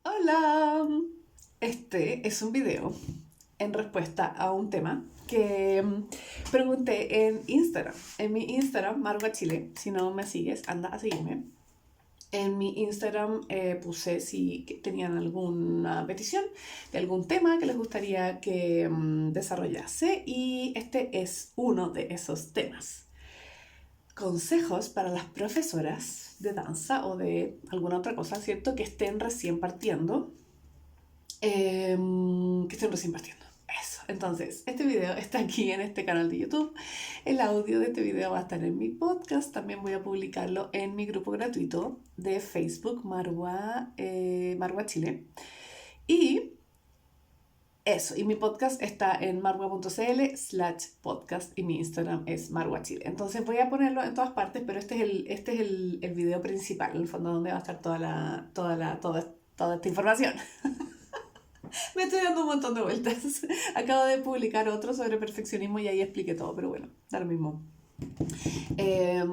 Hola, este es un video en respuesta a un tema que pregunté en Instagram. En mi Instagram, Marwa Chile, si no me sigues, anda a seguirme. En mi Instagram puse si tenían alguna petición de algún tema que les gustaría que desarrollase y este es uno de esos temas. Consejos para las profesoras de danza o de alguna otra cosa, ¿cierto? Que estén recién partiendo. Que estén recién partiendo. Eso. Entonces, este video está aquí en este canal de YouTube. El audio de este video va a estar en mi podcast. También voy a publicarlo en mi grupo gratuito de Facebook, Marwa Chile. Y eso, y mi podcast está en marwa.cl/podcast y mi Instagram es Marwa Chile. Entonces voy a ponerlo en todas partes, pero este es el video principal, en el fondo donde va a estar toda esta información. Me estoy dando un montón de vueltas. Acabo de publicar otro sobre perfeccionismo y ahí expliqué todo, pero bueno, da lo mismo.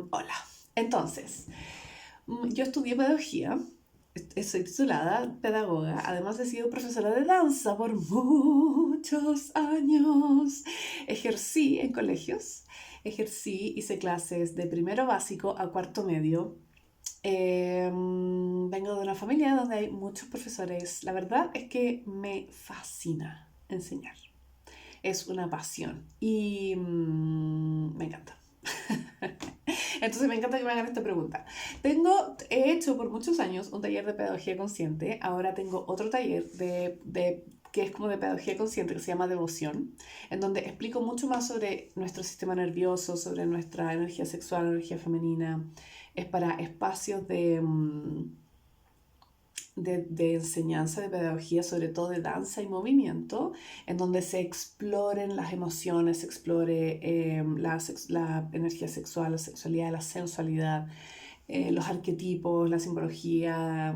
Hola. Entonces, yo estudié pedagogía, soy titulada pedagoga, además he sido profesora de danza por muchos años. Ejercí en colegios, hice clases de primero básico a cuarto medio. Vengo de una familia donde hay muchos profesores. La verdad es que me fascina enseñar. Es una pasión y me encanta. Entonces me encanta que me hagan esta pregunta. He hecho por muchos años un taller de pedagogía consciente. Ahora tengo otro taller que es como de pedagogía consciente, que se llama Devoción, en donde explico mucho más sobre nuestro sistema nervioso, sobre nuestra energía sexual, energía femenina. Es para espacios de enseñanza, de pedagogía, sobre todo de danza y movimiento, en donde se exploren las emociones, se explore la energía sexual, la sexualidad, la sensualidad, los arquetipos, la simbología,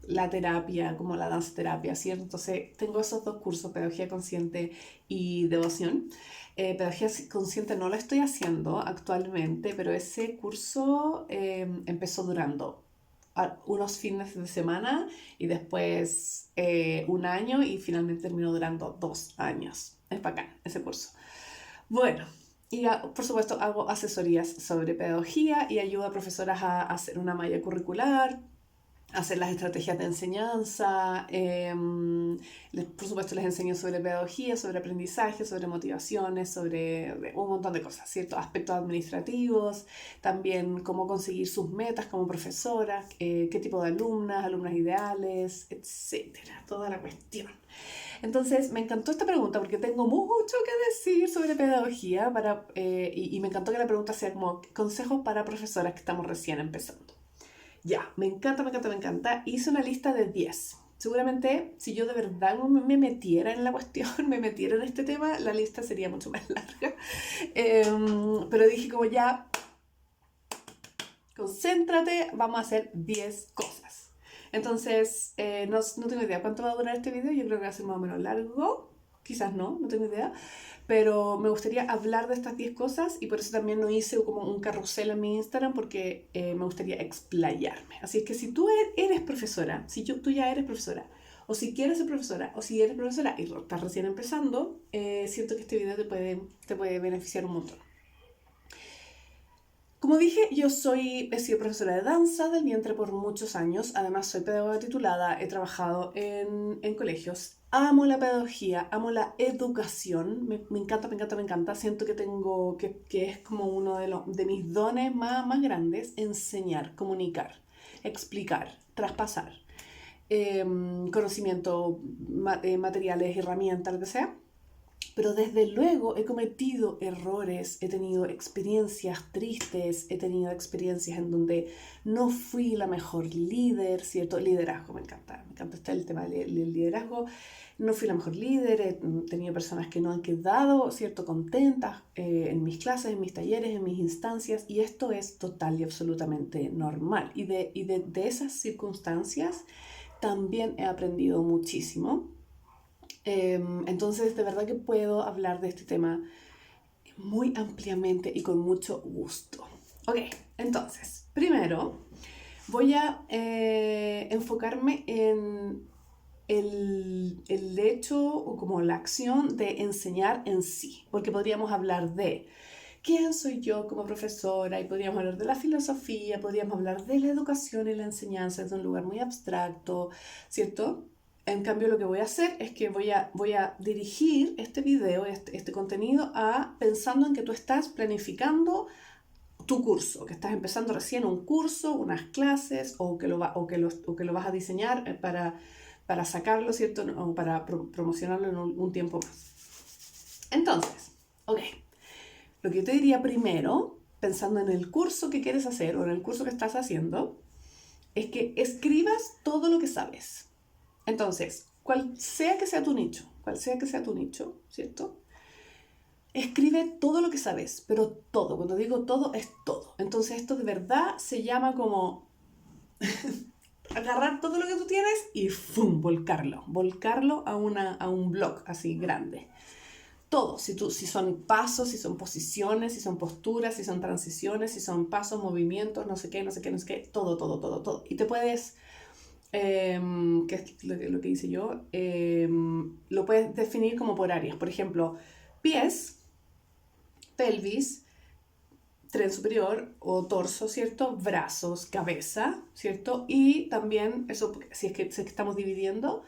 la terapia, como la danza terapia, ¿cierto? Entonces tengo esos dos cursos, pedagogía consciente y devoción. Pedagogía consciente no lo estoy haciendo actualmente, pero ese curso empezó durando unos fines de semana y después un año y finalmente terminó durando 2 años. Es bacán ese curso. Bueno, y por supuesto hago asesorías sobre pedagogía y ayudo a profesoras a hacer una malla curricular, hacer las estrategias de enseñanza. Por supuesto les enseño sobre pedagogía, sobre aprendizaje, sobre motivaciones, sobre un montón de cosas, ¿cierto? Aspectos administrativos, también cómo conseguir sus metas como profesora, qué tipo de alumnas ideales, etcétera, toda la cuestión. Entonces me encantó esta pregunta porque tengo mucho que decir sobre pedagogía y me encantó que la pregunta sea como consejos para profesoras que estamos recién empezando. Ya, me encanta, me encanta, me encanta. Hice una lista de 10. Seguramente, si yo de verdad me metiera en la cuestión, me metiera en este tema, la lista sería mucho más larga. Pero dije como ya, concéntrate, vamos a hacer 10 cosas. Entonces, no tengo idea cuánto va a durar este video, yo creo que va a ser más o menos largo, quizás no tengo idea, pero me gustaría hablar de estas 10 cosas y por eso también no hice como un carrusel en mi Instagram porque me gustaría explayarme. Así es que si tú eres profesora, tú ya eres profesora, o si quieres ser profesora, o si eres profesora y estás recién empezando, siento que este video te puede beneficiar un montón. Como dije, he sido profesora de danza del vientre por muchos años, además soy pedagoga titulada, he trabajado en colegios, amo la pedagogía, amo la educación, me encanta, me encanta, me encanta, siento que es como uno de mis dones más grandes, enseñar, comunicar, explicar, traspasar, conocimiento, materiales, herramientas, lo que sea. Pero desde luego he cometido errores, he tenido experiencias tristes, he tenido experiencias en donde no fui la mejor líder, ¿cierto? Liderazgo, me encanta el tema del liderazgo. No fui la mejor líder, he tenido personas que no han quedado, ¿cierto? Contentas en mis clases, en mis talleres, en mis instancias, y esto es total y absolutamente normal. Y de esas circunstancias también he aprendido muchísimo. Entonces, de verdad que puedo hablar de este tema muy ampliamente y con mucho gusto. Ok, entonces, primero Voy a enfocarme en el hecho o como la acción de enseñar en sí, porque podríamos hablar de quién soy yo como profesora y podríamos hablar de la filosofía, podríamos hablar de la educación y la enseñanza desde un lugar muy abstracto, ¿cierto? En cambio, lo que voy a hacer es que voy a dirigir este video, este contenido, pensando en que tú estás planificando tu curso, que estás empezando recién un curso, unas clases, o que o que lo vas a diseñar para sacarlo, ¿cierto? O para promocionarlo en un tiempo más. Entonces, ok, lo que yo te diría primero, pensando en el curso que quieres hacer o en el curso que estás haciendo, es que escribas todo lo que sabes. Entonces, cual sea que sea tu nicho, ¿cierto? Escribe todo lo que sabes, pero todo. Cuando digo todo, es todo. Entonces esto de verdad se llama como agarrar todo lo que tú tienes y ¡fum! Volcarlo a un blog así grande. Todo, si son pasos, si son posiciones, si son posturas, si son transiciones, si son pasos, movimientos, no sé qué, no sé qué, no sé qué, todo, todo, todo, todo. Y te puedes, que es lo que hice yo, lo puedes definir como por áreas. Por ejemplo, pies, pelvis, tren superior o torso, ¿cierto? Brazos, cabeza, ¿cierto? Y también, eso si es que estamos dividiendo,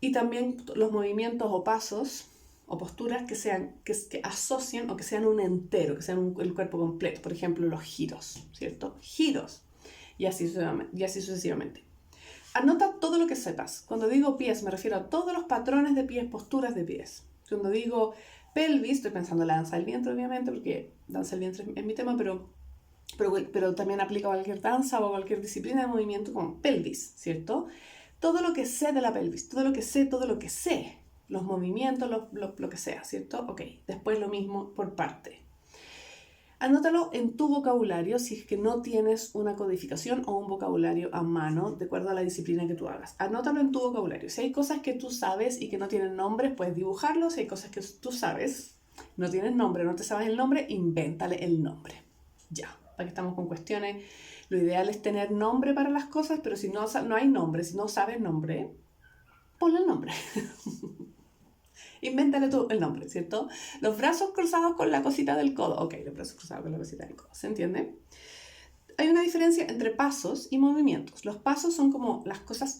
y también los movimientos o pasos o posturas que asocien o que sean un entero, que sean el cuerpo completo. Por ejemplo, los giros, ¿cierto? Giros. Y así sucesivamente. Anota todo lo que sepas. Cuando digo pies, me refiero a todos los patrones de pies, posturas de pies. Cuando digo pelvis, estoy pensando en la danza del vientre, obviamente, porque danza del vientre es mi tema, pero también aplica a cualquier danza o a cualquier disciplina de movimiento como pelvis, ¿cierto? Todo lo que sé de la pelvis, todo lo que sé, los movimientos, lo que sea, ¿cierto? Ok, después lo mismo por parte. Anótalo en tu vocabulario si es que no tienes una codificación o un vocabulario a mano, de acuerdo a la disciplina que tú hagas. Anótalo en tu vocabulario. Si hay cosas que tú sabes y que no tienen nombres, puedes dibujarlos. Si hay cosas que tú sabes, no tienen nombre, no te sabes el nombre, invéntale el nombre. Ya, para que estamos con cuestiones. Lo ideal es tener nombre para las cosas, pero si no hay nombre, si no sabes nombre, ponle el nombre. Invéntale tú el nombre, ¿cierto? Los brazos cruzados con la cosita del codo. Ok, los brazos cruzados con la cosita del codo. ¿Se entiende? Hay una diferencia entre pasos y movimientos. Los pasos son como las cosas,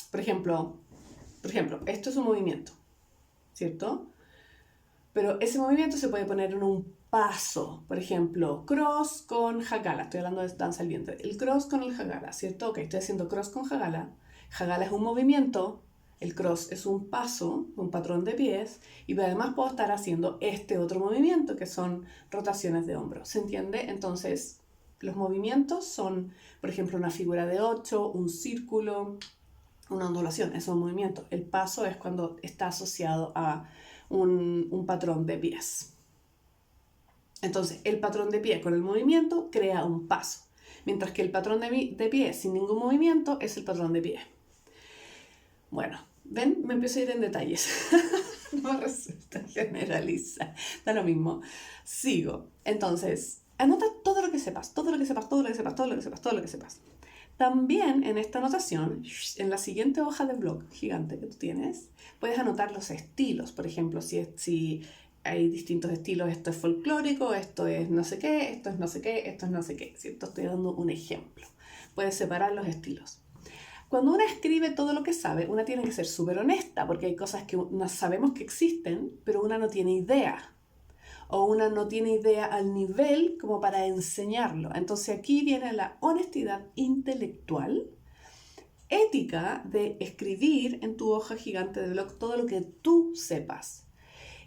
por ejemplo, esto es un movimiento, ¿cierto? Pero ese movimiento se puede poner en un paso. Por ejemplo, cross con Hagala. Estoy hablando de danza al vientre. El cross con el Hagala, ¿cierto? Ok, estoy haciendo cross con Hagala. Hagala es un movimiento. El cross es un paso, un patrón de pies. Y además puedo estar haciendo este otro movimiento, que son rotaciones de hombros. ¿Se entiende? Entonces, los movimientos son, por ejemplo, una figura de 8, un círculo, una ondulación. Eso es un movimiento. El paso es cuando está asociado a un patrón de pies. Entonces, el patrón de pie con el movimiento crea un paso, mientras que el patrón de pie sin ningún movimiento es el patrón de pie. Bueno, ven, me empiezo a ir en detalles. No resulta generaliza. Da lo mismo. Sigo. Entonces, anota todo lo que sepas, todo lo que sepas, todo lo que sepas, todo lo que sepas, todo lo que sepas. También en esta anotación, en la siguiente hoja de blog gigante que tú tienes, puedes anotar los estilos. Por ejemplo, si hay distintos estilos, esto es folclórico, esto es no sé qué, esto es no sé qué, esto es no sé qué, ¿cierto? Estoy dando un ejemplo. Puedes separar los estilos. Cuando una escribe todo lo que sabe, una tiene que ser súper honesta, porque hay cosas que no sabemos que existen, pero una no tiene idea. O una no tiene idea al nivel como para enseñarlo. Entonces aquí viene la honestidad intelectual, ética de escribir en tu hoja gigante de blog todo lo que tú sepas.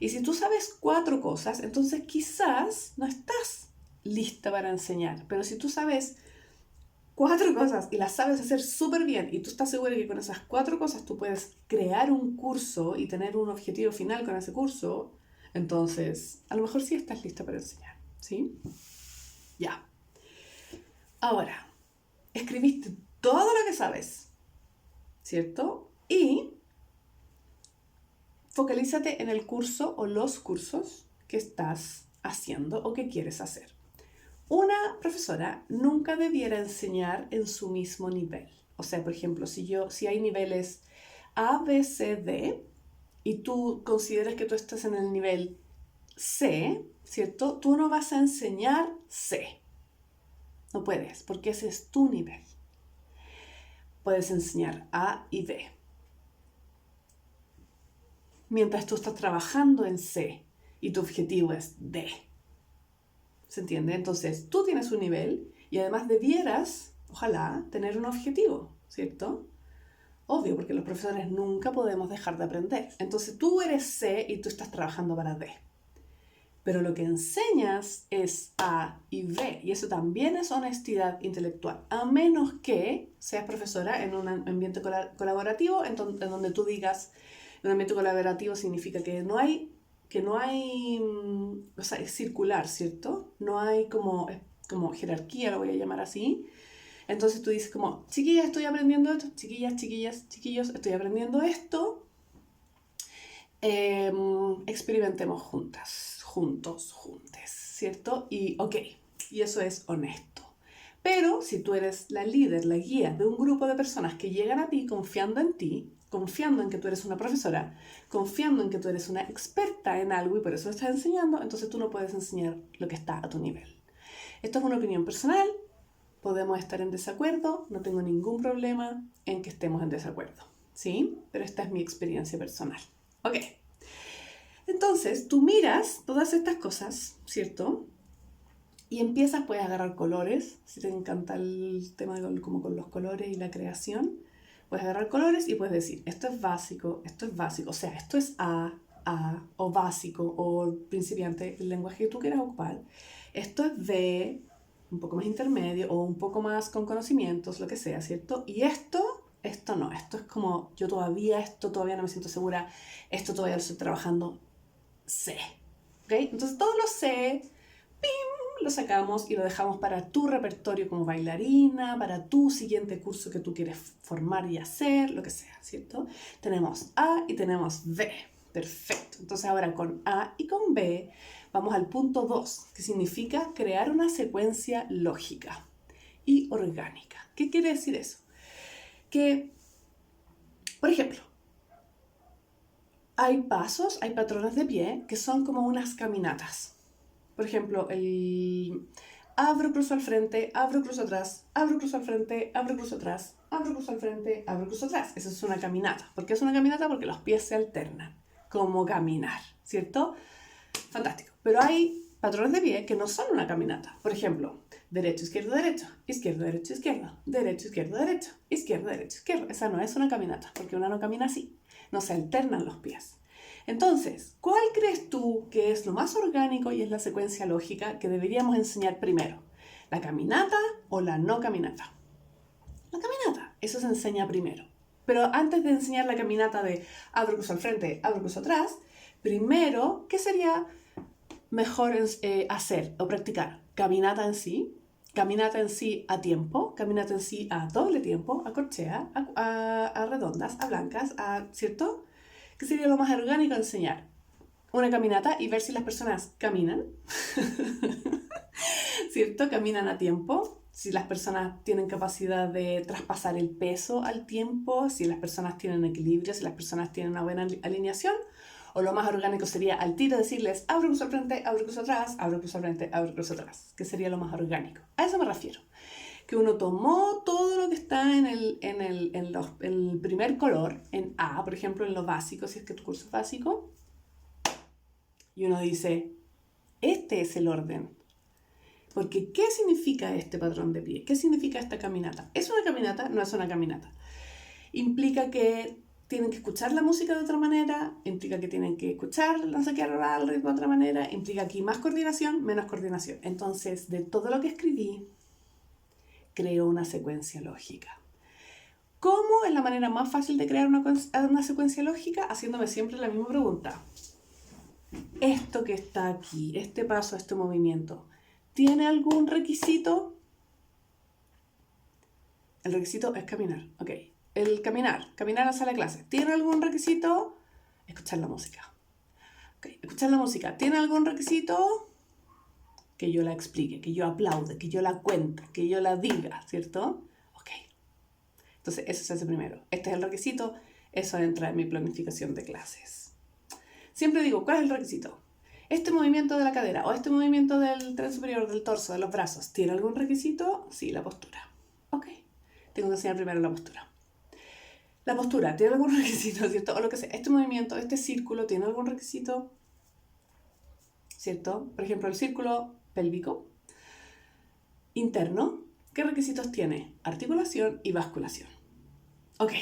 Y si tú sabes 4 cosas, entonces quizás no estás lista para enseñar. Pero si tú sabes 4 cosas y las sabes hacer súper bien y tú estás segura que con esas 4 cosas tú puedes crear un curso y tener un objetivo final con ese curso, entonces a lo mejor sí estás lista para enseñar, ¿sí? Ya. Ahora, escribiste todo lo que sabes, ¿cierto? Y focalízate en el curso o los cursos que estás haciendo o que quieres hacer. Una profesora nunca debiera enseñar en su mismo nivel. O sea, por ejemplo, si hay niveles A, B, C, D, y tú consideras que tú estás en el nivel C, ¿cierto? Tú no vas a enseñar C. No puedes, porque ese es tu nivel. Puedes enseñar A y B. Mientras tú estás trabajando en C y tu objetivo es D. ¿Se entiende? Entonces, tú tienes un nivel y además debieras, ojalá, tener un objetivo, ¿cierto? Obvio, porque los profesores nunca podemos dejar de aprender. Entonces, tú eres C y tú estás trabajando para D. Pero lo que enseñas es A y B, y eso también es honestidad intelectual, a menos que seas profesora en un ambiente colaborativo, en donde tú digas, un ambiente colaborativo significa que no hay, o sea, es circular, ¿cierto? No hay como jerarquía, lo voy a llamar así. Entonces tú dices como, chiquillas, estoy aprendiendo esto, chiquillas, chiquillos, estoy aprendiendo esto, experimentemos juntos, juntes, ¿cierto? Y ok, y eso es honesto. Pero si tú eres la líder, la guía de un grupo de personas que llegan a ti, confiando en que tú eres una profesora, confiando en que tú eres una experta en algo y por eso estás enseñando, entonces tú no puedes enseñar lo que está a tu nivel. Esto es una opinión personal, podemos estar en desacuerdo, no tengo ningún problema en que estemos en desacuerdo, ¿sí? Pero esta es mi experiencia personal. Ok. Entonces, tú miras todas estas cosas, ¿cierto? Y empiezas, puedes agarrar colores, si te encanta el tema como con los colores y la creación, puedes agarrar colores y puedes decir, esto es básico, o sea, esto es o básico, o principiante, el lenguaje que tú quieras ocupar. Esto es B, un poco más intermedio, o un poco más con conocimientos, lo que sea, ¿cierto? Y esto no, esto es como, esto todavía no me siento segura, esto todavía lo estoy trabajando, C, ¿ok? Entonces todos los C, lo sacamos y lo dejamos para tu repertorio como bailarina, para tu siguiente curso que tú quieres formar y hacer, lo que sea, ¿cierto? Tenemos A y tenemos B. Perfecto. Entonces ahora con A y con B vamos al punto 2, que significa crear una secuencia lógica y orgánica. ¿Qué quiere decir eso? Que, por ejemplo, hay pasos, hay patrones de pie que son como unas caminatas. Por ejemplo, el abro, cruzo al frente, abro, cruzo atrás, abro, cruzo al frente, abro, cruzo atrás, abro, cruzo al frente, abro, cruzo atrás. Esa es una caminata. ¿Por qué es una caminata? Porque los pies se alternan, como caminar, ¿cierto? Fantástico. Pero hay patrones de pie que no son una caminata. Por ejemplo, derecho, izquierdo, derecho, izquierdo, derecho, izquierdo, derecho, izquierdo, derecho, izquierdo, derecho, izquierdo. Esa no es una caminata, porque una no camina así. No se alternan los pies. Entonces, ¿cuál crees tú que es lo más orgánico y es la secuencia lógica que deberíamos enseñar primero? ¿La caminata o la no caminata? La caminata, eso se enseña primero. Pero antes de enseñar la caminata de abro, cruzo al frente, abro, cruzo atrás, primero, ¿qué sería mejor hacer o practicar? Caminata en sí a tiempo, caminata en sí a doble tiempo, a corchea, a redondas, a blancas, ¿cierto? ¿Qué sería lo más orgánico enseñar? Una caminata y ver si las personas caminan, ¿cierto? Caminan a tiempo, si las personas tienen capacidad de traspasar el peso al tiempo, si las personas tienen equilibrio, si las personas tienen una buena alineación, o lo más orgánico sería al tiro decirles abro, cruzo al frente, abro, cruzo atrás, abro, cruzo al frente, abro, cruzo atrás, que sería lo más orgánico. A eso me refiero. Que uno tomó todo lo que está en el primer color, en A, por ejemplo, en lo básico, si es que tu curso es básico, y uno dice, este es el orden. Porque, ¿qué significa este patrón de pie? ¿Qué significa esta caminata? ¿Es una caminata? No es una caminata. Implica que tienen que escuchar la música de otra manera, implica que tienen que escuchar la saquear oral, el ritmo de otra manera, implica aquí más coordinación, menos coordinación. Entonces, de todo lo que escribí, creo una secuencia lógica. ¿Cómo es la manera más fácil de crear una secuencia lógica? Haciéndome siempre la misma pregunta. Esto que está aquí, este paso, este movimiento, ¿tiene algún requisito? El requisito es caminar, ok. El caminar a la sala de clase, ¿tiene algún requisito? Escuchar la música. Okay. Escuchar la música, ¿tiene algún requisito? que yo la explique, que yo aplaude, que yo la cuente, que yo la diga, ¿cierto? Ok. Entonces, eso se hace primero. Este es el requisito, eso entra en mi planificación de clases. Siempre digo, ¿cuál es el requisito? Este movimiento de la cadera o este movimiento del tren superior, del torso, de los brazos, ¿tiene algún requisito? Sí, la postura. Ok. Tengo que enseñar primero la postura. La postura, ¿tiene algún requisito, cierto? O lo que sea. Este movimiento, este círculo, ¿tiene algún requisito? ¿Cierto? Por ejemplo, el círculo pélvico interno, ¿qué requisitos tiene? Articulación y basculación. Ok.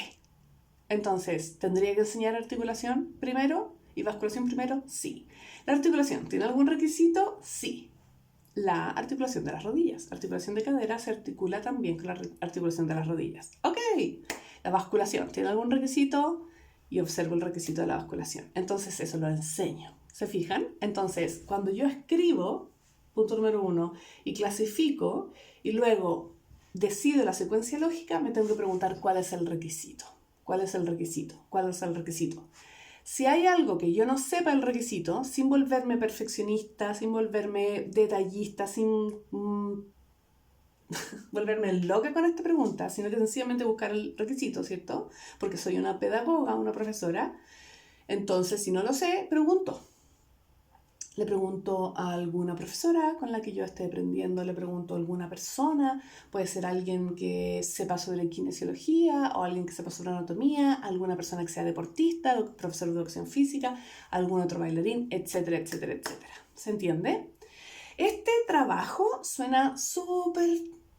Entonces, ¿tendría que enseñar articulación primero y basculación primero? Sí. ¿La articulación tiene algún requisito? Sí. La articulación de las rodillas. Articulación de cadera se articula también con la articulación de las rodillas. Ok. La basculación tiene algún requisito y observo el requisito de la basculación. Entonces, eso lo enseño. ¿Se fijan? Entonces, cuando yo escribo, punto número 1, y clasifico, y luego decido la secuencia lógica, me tengo que preguntar cuál es el requisito. ¿Cuál es el requisito? ¿Cuál es el requisito? Si hay algo que yo no sepa el requisito, sin volverme perfeccionista, sin volverme detallista, sin volverme loca con esta pregunta, sino que sencillamente buscar el requisito, ¿cierto? Porque soy una pedagoga, una profesora. Entonces, si no lo sé, pregunto. Le pregunto a alguna profesora con la que yo esté aprendiendo, le pregunto a alguna persona, puede ser alguien que sepa sobre kinesiología o alguien que sepa sobre anatomía, alguna persona que sea deportista, profesor de educación física, algún otro bailarín, etcétera, etcétera, etcétera. ¿Se entiende? Este trabajo suena súper...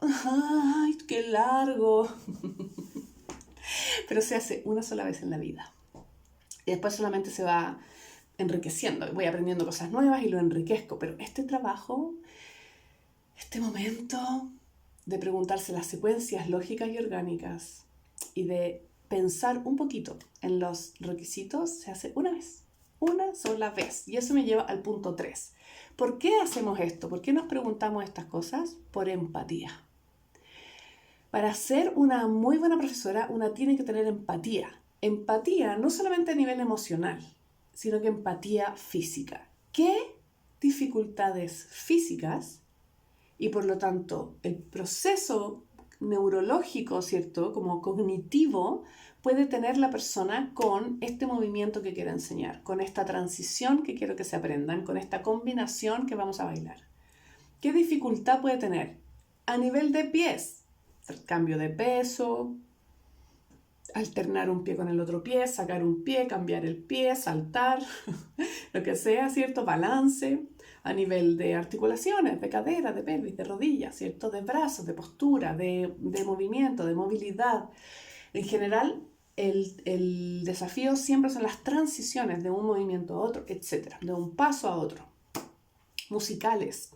¡Ay, qué largo! Pero se hace una sola vez en la vida. Y después solamente se va enriqueciendo. Voy aprendiendo cosas nuevas y lo enriquezco. Pero este trabajo, este momento de preguntarse las secuencias lógicas y orgánicas y de pensar un poquito en los requisitos, se hace una vez. Una sola vez. Y eso me lleva al punto 3. ¿Por qué hacemos esto? ¿Por qué nos preguntamos estas cosas? Por empatía. Para ser una muy buena profesora, una tiene que tener empatía. Empatía no solamente a nivel emocional, sino que empatía física. ¿Qué dificultades físicas y por lo tanto el proceso neurológico, ¿cierto? Como cognitivo, puede tener la persona con este movimiento que quiero enseñar, con esta transición que quiero que se aprendan, con esta combinación que vamos a bailar? ¿Qué dificultad puede tener? A nivel de pies, cambio de peso, alternar un pie con el otro pie, sacar un pie, cambiar el pie, saltar, lo que sea, ¿cierto? Balance, a nivel de articulaciones, de cadera, de pelvis, de rodillas, ¿cierto? De brazos, de postura, de movimiento, de movilidad. En general, el desafío siempre son las transiciones de un movimiento a otro, etc., de un paso a otro. Musicales,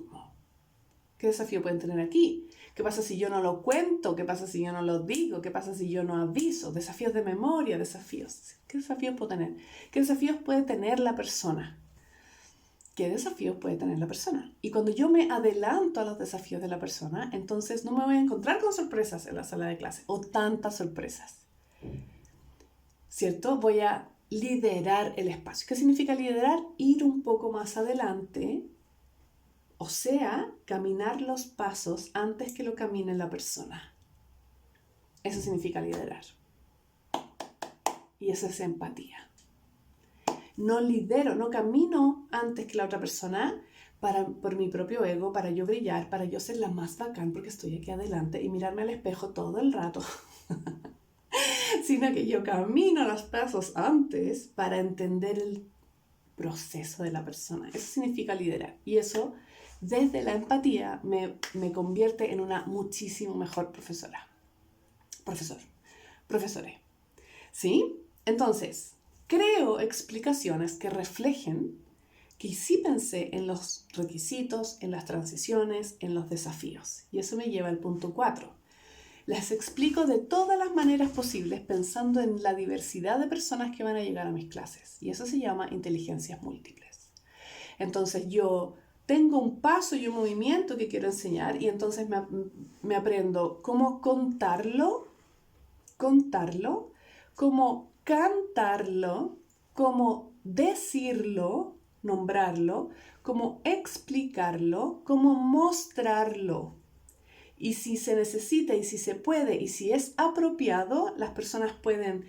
¿qué desafío pueden tener aquí? ¿Qué pasa si yo no lo cuento? ¿Qué pasa si yo no lo digo? ¿Qué pasa si yo no aviso? Desafíos de memoria, desafíos. ¿Qué desafíos puedo tener? ¿Qué desafíos puede tener la persona? ¿Qué desafíos puede tener la persona? Y cuando yo me adelanto a los desafíos de la persona, entonces no me voy a encontrar con sorpresas en la sala de clase o tantas sorpresas. ¿Cierto? Voy a liderar el espacio. ¿Qué significa liderar? Ir un poco más adelante. O sea, caminar los pasos antes que lo camine la persona. Eso significa liderar. Y eso es empatía. No lidero, no camino antes que la otra persona por mi propio ego, para yo brillar, para yo ser la más bacán porque estoy aquí adelante y mirarme al espejo todo el rato. Sino que yo camino los pasos antes para entender el proceso de la persona. Eso significa liderar. Y eso, desde la empatía, me convierte en una muchísimo mejor profesora. Profesores. ¿Sí? Entonces, creo explicaciones que reflejen que sí pensé en los requisitos, en las transiciones, en los desafíos. Y eso me lleva al punto 4. Las explico de todas las maneras posibles pensando en la diversidad de personas que van a llegar a mis clases. Y eso se llama inteligencias múltiples. Entonces yo tengo un paso y un movimiento que quiero enseñar y entonces me aprendo cómo contarlo, cómo cantarlo, cómo decirlo nombrarlo, cómo explicarlo, cómo mostrarlo. Y si se necesita y si se puede y si es apropiado, las personas pueden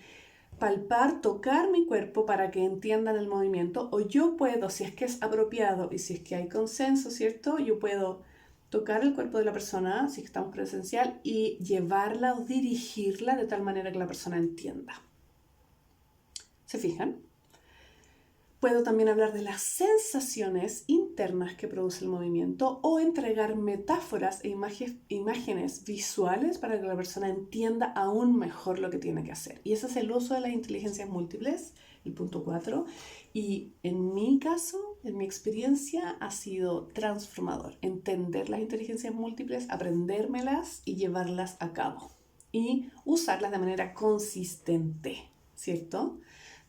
palpar, tocar mi cuerpo para que entiendan el movimiento, o yo puedo, si es que es apropiado y si es que hay consenso, ¿cierto? Yo puedo tocar el cuerpo de la persona, si estamos presencial, y llevarla o dirigirla de tal manera que la persona entienda. ¿Se fijan? Puedo también hablar de las sensaciones internas que produce el movimiento o entregar metáforas e imágenes visuales para que la persona entienda aún mejor lo que tiene que hacer. Y ese es el uso de las inteligencias múltiples, el punto 4. Y en mi caso, en mi experiencia, ha sido transformador. Entender las inteligencias múltiples, aprendérmelas y llevarlas a cabo. Y usarlas de manera consistente, ¿cierto?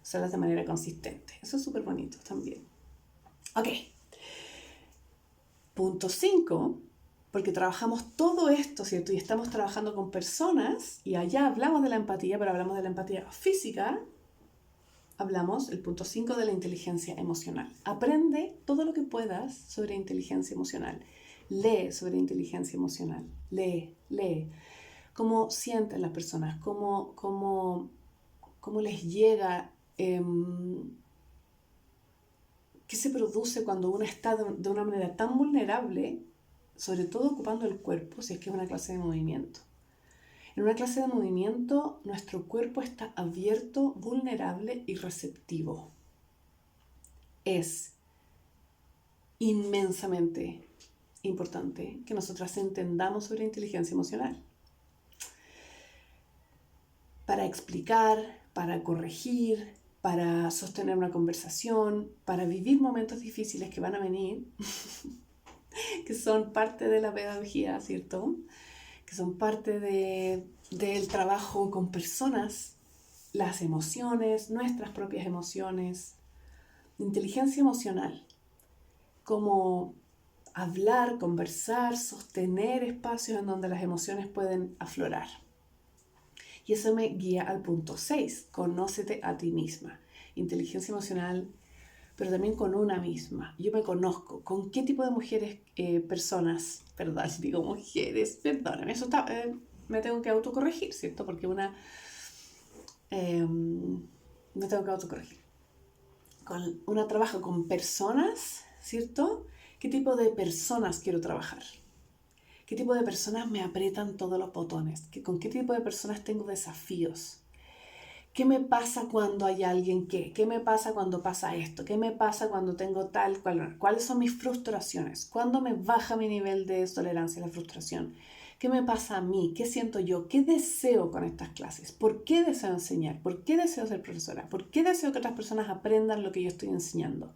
Usarlas de manera consistente. Eso es súper bonito también. Ok. Punto 5, porque trabajamos todo esto, ¿cierto? Y estamos trabajando con personas, y allá hablamos de la empatía, pero hablamos de la empatía física. Hablamos, el punto 5, de la inteligencia emocional. Aprende todo lo que puedas sobre inteligencia emocional. Lee sobre inteligencia emocional. Lee. Cómo sienten las personas, cómo les llega. ¿Qué se produce cuando uno está de una manera tan vulnerable, sobre todo ocupando el cuerpo, si es que es una clase de movimiento? En una clase de movimiento, nuestro cuerpo está abierto, vulnerable y receptivo. Es inmensamente importante que nosotras entendamos sobre inteligencia emocional. Para explicar, para corregir, para sostener una conversación, para vivir momentos difíciles que van a venir, que son parte de la pedagogía, ¿cierto? Que son parte del trabajo con personas, las emociones, nuestras propias emociones, inteligencia emocional, como hablar, conversar, sostener espacios en donde las emociones pueden aflorar. Y eso me guía al punto 6, conócete a ti misma. Inteligencia emocional, pero también con una misma. Yo me conozco. ¿Con qué tipo de mujeres, personas, perdón, digo mujeres, perdóname, eso está, me tengo que autocorregir, ¿cierto? Porque me tengo que autocorregir. Trabajo con personas, ¿cierto? ¿Qué tipo de personas quiero trabajar? ¿Qué tipo de personas me aprietan todos los botones? ¿Con qué tipo de personas tengo desafíos? ¿Qué me pasa cuando hay alguien que? ¿Qué me pasa cuando pasa esto? ¿Qué me pasa cuando tengo tal cual? ¿Cuáles son mis frustraciones? ¿Cuándo me baja mi nivel de tolerancia a la frustración? ¿Qué me pasa a mí? ¿Qué siento yo? ¿Qué deseo con estas clases? ¿Por qué deseo enseñar? ¿Por qué deseo ser profesora? ¿Por qué deseo que otras personas aprendan lo que yo estoy enseñando?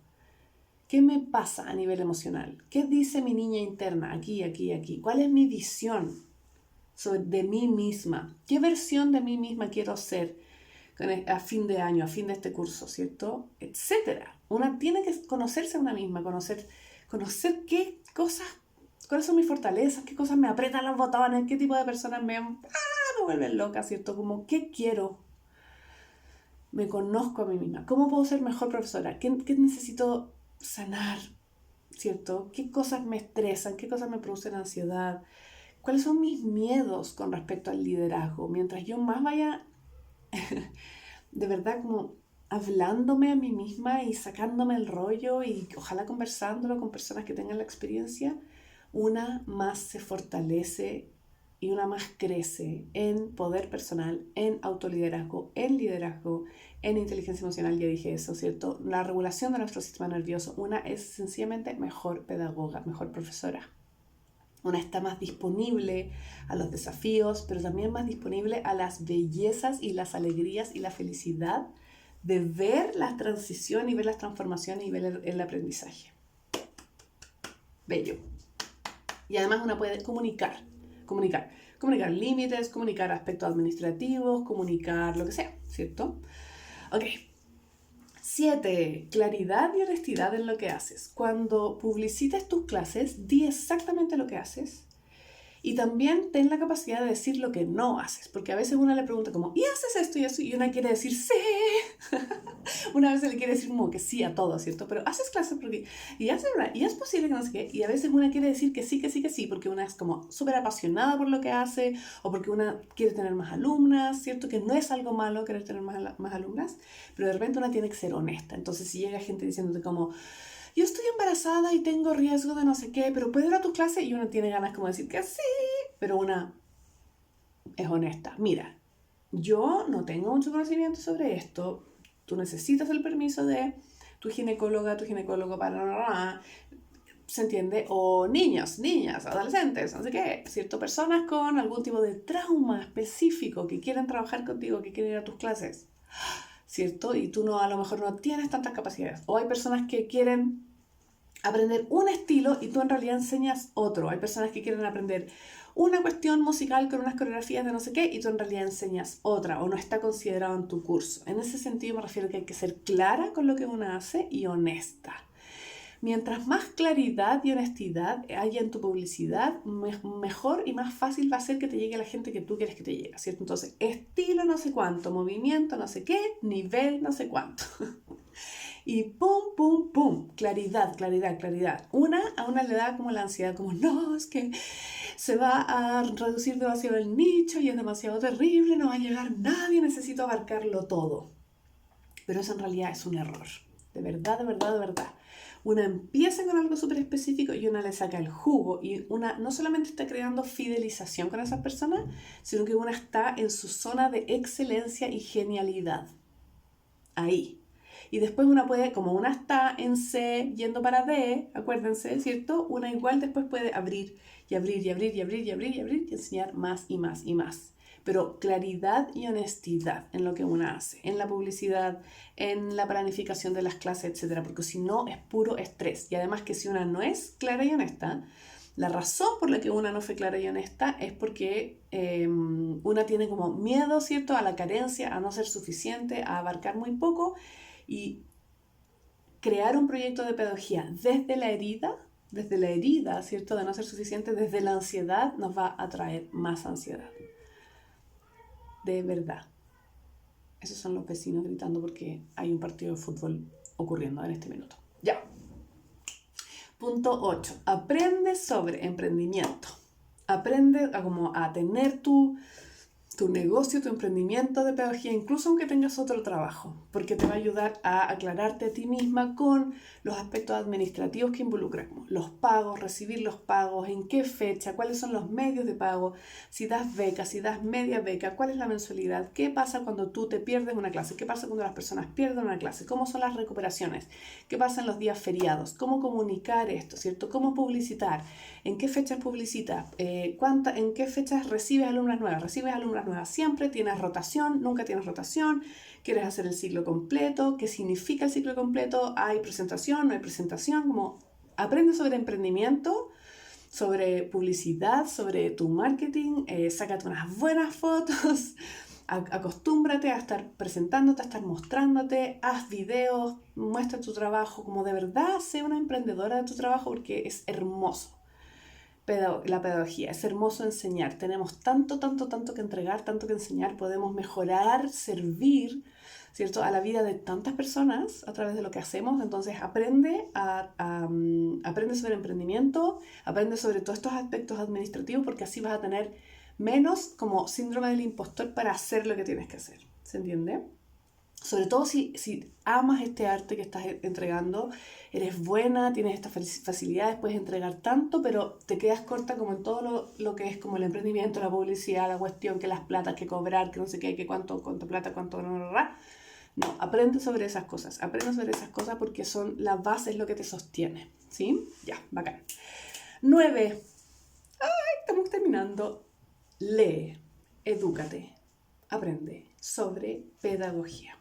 ¿Qué me pasa a nivel emocional? ¿Qué dice mi niña interna aquí? ¿Cuál es mi visión de mí misma? ¿Qué versión de mí misma quiero ser a fin de año, a fin de este curso, ¿cierto? Etcétera. Una tiene que conocerse a una misma, conocer qué cosas, cuáles son mis fortalezas, qué cosas me aprietan los botones, qué tipo de personas me vuelven loca, ¿cierto? Como, ¿qué quiero? Me conozco a mí misma. ¿Cómo puedo ser mejor profesora? ¿Qué necesito sanar? ¿Cierto? ¿Qué cosas me estresan? ¿Qué cosas me producen ansiedad? ¿Cuáles son mis miedos con respecto al liderazgo? Mientras yo más vaya de verdad como hablándome a mí misma y sacándome el rollo y ojalá conversándolo con personas que tengan la experiencia, una más se fortalece y una más crece en poder personal, en autoliderazgo, en inteligencia emocional, ya dije eso, ¿cierto? La regulación de nuestro sistema nervioso. Una es sencillamente mejor pedagoga, mejor profesora. Una está más disponible a los desafíos, pero también más disponible a las bellezas y las alegrías y la felicidad de ver la transición y ver las transformaciones y ver el aprendizaje. Bello. Y además una puede comunicar límites, comunicar aspectos administrativos, comunicar lo que sea, ¿cierto? Ok. 7. Claridad y honestidad en lo que haces. Cuando publicites tus clases, di exactamente lo que haces y también ten la capacidad de decir lo que no haces, porque a veces una le pregunta como, ¿y haces esto y eso? Y una quiere decir, sí, Una vez se le quiere decir como que sí a todo, ¿cierto? Pero haces clases porque, y es posible que no sé qué, y a veces una quiere decir que sí, que sí, que sí, porque una es como súper apasionada por lo que hace, o porque una quiere tener más alumnas, ¿cierto? Que no es algo malo querer tener más alumnas, pero de repente una tiene que ser honesta. Entonces si llega gente diciéndote como, yo estoy embarazada y tengo riesgo de no sé qué, pero ¿puedo ir a tu clase? Y una tiene ganas como de decir que sí, pero una es honesta. Mira, yo no tengo mucho conocimiento sobre esto, tú necesitas el permiso de tu ginecóloga, tu ginecólogo para... ¿Se entiende? O niñas, adolescentes, no sé qué, ¿cierto? Personas con algún tipo de trauma específico que quieren trabajar contigo, que quieren ir a tus clases, ¿cierto? Y tú no, a lo mejor no tienes tantas capacidades. O hay personas que quieren aprender un estilo y tú en realidad enseñas otro. Hay personas que quieren aprender una cuestión musical con unas coreografías de no sé qué y tú en realidad enseñas otra o no está considerado en tu curso. En ese sentido me refiero a que hay que ser clara con lo que uno hace y honesta. Mientras más claridad y honestidad haya en tu publicidad, mejor y más fácil va a ser que te llegue a la gente que tú quieres que te llegue, ¿cierto? Entonces, estilo no sé cuánto, movimiento no sé qué, nivel no sé cuánto. Y pum, pum, pum, claridad, claridad, claridad. A una le da como la ansiedad, como no, es que se va a reducir demasiado el nicho y es demasiado terrible, no va a llegar nadie, necesito abarcarlo todo. Pero eso en realidad es un error. De verdad, de verdad, de verdad. Una empieza con algo súper específico y una le saca el jugo y una no solamente está creando fidelización con esas personas, sino que una está en su zona de excelencia y genialidad. Ahí. Y después una puede, como una está en C yendo para D, acuérdense, ¿cierto? Una igual después puede abrir y abrir y abrir y abrir y abrir y abrir y enseñar más y más y más. Pero claridad y honestidad en lo que una hace, en la publicidad, en la planificación de las clases, etcétera, porque si no es puro estrés. Y además que si una no es clara y honesta, la razón por la que una no fue clara y honesta es porque una tiene como miedo, ¿cierto? A la carencia, a no ser suficiente, a abarcar muy poco y crear un proyecto de pedagogía desde la herida, ¿cierto? De no ser suficiente, desde la ansiedad nos va a traer más ansiedad. De verdad. Esos son los vecinos gritando porque hay un partido de fútbol ocurriendo en este minuto. Ya. Punto 8. Aprende sobre emprendimiento. Aprende a tener tu negocio, tu emprendimiento de pedagogía, incluso aunque tengas otro trabajo, porque te va a ayudar a aclararte a ti misma con los aspectos administrativos que involucran, como los pagos, recibir los pagos, en qué fecha, cuáles son los medios de pago, si das becas, si das media beca, cuál es la mensualidad, qué pasa cuando tú te pierdes una clase, qué pasa cuando las personas pierden una clase, cómo son las recuperaciones, qué pasa en los días feriados, cómo comunicar esto, ¿cierto? Cómo publicitar, en qué fechas publicitas, en qué fechas recibes alumnas nuevas siempre, tienes rotación, nunca tienes rotación, quieres hacer el ciclo completo, qué significa el ciclo completo, hay presentación, no hay presentación, como aprende sobre emprendimiento, sobre publicidad, sobre tu marketing, sácate unas buenas fotos, acostúmbrate a estar presentándote, a estar mostrándote, haz videos, muestra tu trabajo, como de verdad sé una emprendedora de tu trabajo porque es hermoso. La pedagogía, es hermoso enseñar, tenemos tanto, tanto, tanto que entregar, tanto que enseñar, podemos mejorar, servir, ¿cierto? A la vida de tantas personas a través de lo que hacemos, entonces aprende sobre emprendimiento, aprende sobre todos estos aspectos administrativos porque así vas a tener menos como síndrome del impostor para hacer lo que tienes que hacer, ¿se entiende? Sobre todo si amas este arte que estás entregando, eres buena, tienes estas facilidades, puedes entregar tanto, pero te quedas corta como en todo lo que es como el emprendimiento, la publicidad, la cuestión, que las platas, que cobrar, que no sé qué, que cuánto plata, cuánto... No, aprende sobre esas cosas porque son la base, es lo que te sostiene, ¿sí? Ya, bacán. 9. Estamos terminando. Lee, edúcate, aprende sobre pedagogía.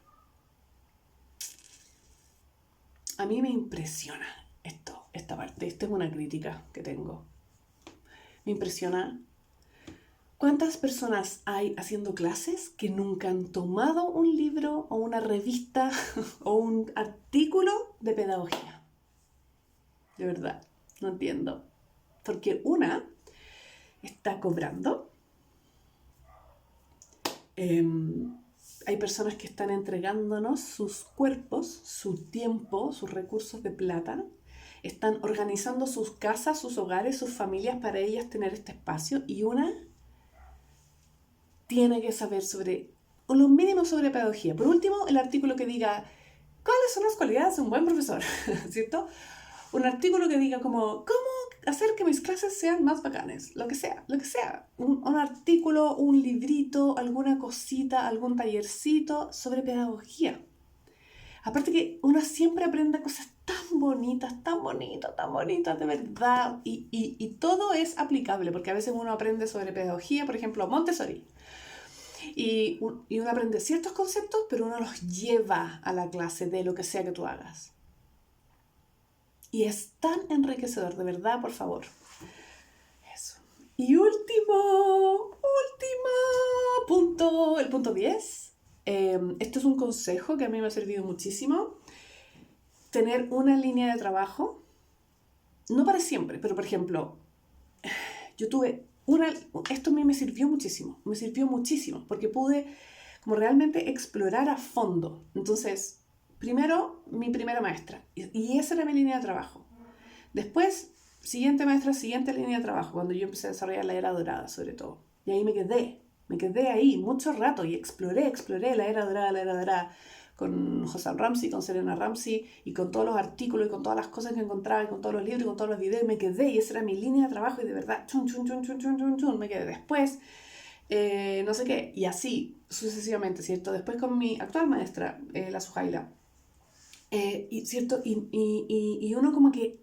A mí me impresiona esta parte. Esta es una crítica que tengo. Me impresiona cuántas personas hay haciendo clases que nunca han tomado un libro o una revista o un artículo de pedagogía. De verdad, no entiendo. Porque una está cobrando, hay personas que están entregándonos sus cuerpos, su tiempo, sus recursos de plata. Están organizando sus casas, sus hogares, sus familias para ellas tener este espacio. Y una tiene que saber sobre, o lo mínimo sobre pedagogía. Por último, el artículo que diga cuáles son las cualidades de un buen profesor, ¿cierto? Un artículo que diga como, ¿cómo hacer que mis clases sean más bacanes? Lo que sea, lo que sea. Un artículo, un librito, alguna cosita, algún tallercito sobre pedagogía. Aparte que uno siempre aprende cosas tan bonitas, tan bonitas, tan bonitas, de verdad. Y todo es aplicable, porque a veces uno aprende sobre pedagogía, por ejemplo, Montessori. Y uno aprende ciertos conceptos, pero uno los lleva a la clase de lo que sea que tú hagas. Y es tan enriquecedor, de verdad, por favor. Eso. Y último punto, el punto 10. Esto es un consejo que a mí me ha servido muchísimo. Tener una línea de trabajo, no para siempre, pero por ejemplo, yo tuve esto a mí me sirvió muchísimo, porque pude como realmente explorar a fondo. Entonces, primero, mi primera maestra, y esa era mi línea de trabajo. Después, siguiente maestra, siguiente línea de trabajo, cuando yo empecé a desarrollar la era dorada, sobre todo. Y ahí me quedé ahí mucho rato y exploré la era dorada, con José Ramsey, con Serena Ramsey, y con todos los artículos, y con todas las cosas que encontraba, y con todos los libros, y con todos los videos, y me quedé, y esa era mi línea de trabajo, y de verdad, me quedé después, no sé qué, y así sucesivamente, ¿cierto? Después con mi actual maestra, la Sujaila, ¿cierto? Y uno como que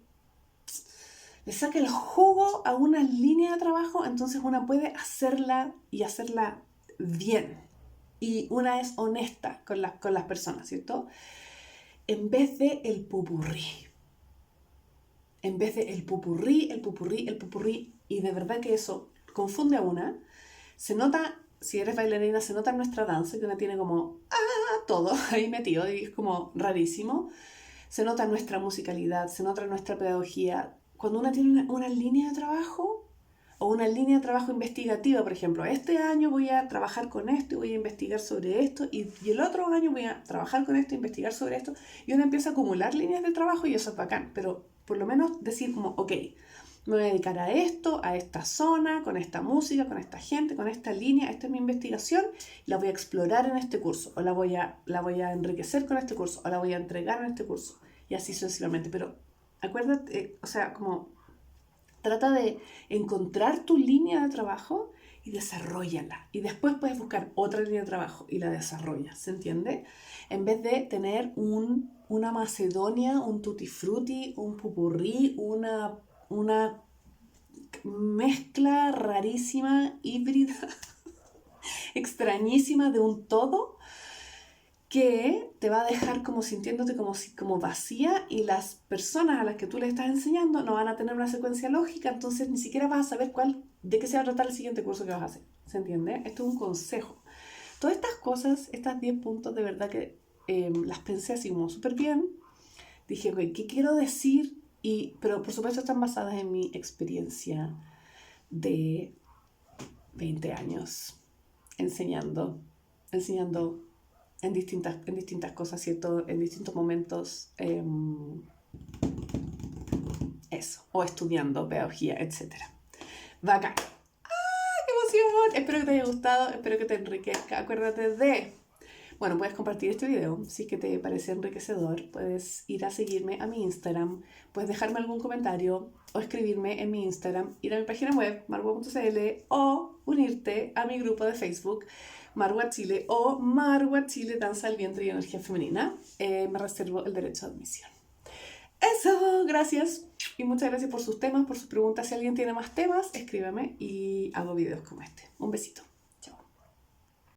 le saca el jugo a una línea de trabajo, entonces una puede hacerla y hacerla bien. Y una es honesta con las personas, ¿cierto? En vez de el pupurrí. En vez de el pupurrí. Y de verdad que eso confunde a una. Se nota, si eres bailarina, se nota en nuestra danza, que una tiene como todo ahí metido y es como rarísimo. Se nota en nuestra musicalidad, se nota en nuestra pedagogía. Cuando una tiene una línea de trabajo, o una línea de trabajo investigativa, por ejemplo, este año voy a trabajar con esto y voy a investigar sobre esto, y el otro año voy a trabajar con esto e investigar sobre esto, y uno empieza a acumular líneas de trabajo y eso es bacán, pero por lo menos decir como, ok, me voy a dedicar a esto, a esta zona, con esta música, con esta gente, con esta línea, esta es mi investigación, la voy a explorar en este curso, o la voy a enriquecer con este curso, o la voy a entregar en este curso, y así sucesivamente, pero acuérdate, o sea, como trata de encontrar tu línea de trabajo y desarrollala. Y después puedes buscar otra línea de trabajo y la desarrollas, ¿se entiende? En vez de tener una macedonia, un tutti frutti, un pupurrí, una mezcla rarísima, híbrida, extrañísima de un todo que te va a dejar como sintiéndote como vacía, y las personas a las que tú le estás enseñando no van a tener una secuencia lógica, entonces ni siquiera vas a saber de qué se va a tratar el siguiente curso que vas a hacer. ¿Se entiende? Esto es un consejo. Todas estas cosas, estas 10 puntos, de verdad que las pensé así como súper bien. Dije, ok, ¿qué quiero decir? Pero por supuesto están basadas en mi experiencia de 20 años enseñando en distintas cosas, ¿cierto? En distintos momentos, eso, o estudiando pedagogía, etc. Bacán. ¡Qué emoción! Espero que te haya gustado, espero que te enriquezca. Acuérdate bueno, puedes compartir este video si es que te parece enriquecedor. Puedes ir a seguirme a mi Instagram, puedes dejarme algún comentario o escribirme en mi Instagram, ir a mi página web, marwa.cl, o unirte a mi grupo de Facebook, Marwa Chile, o Marwa Chile Danza al Vientre y Energía Femenina. Me reservo el derecho de admisión. Eso, gracias. Y muchas gracias por sus temas, por sus preguntas. Si alguien tiene más temas, escríbame y hago videos como este. Un besito.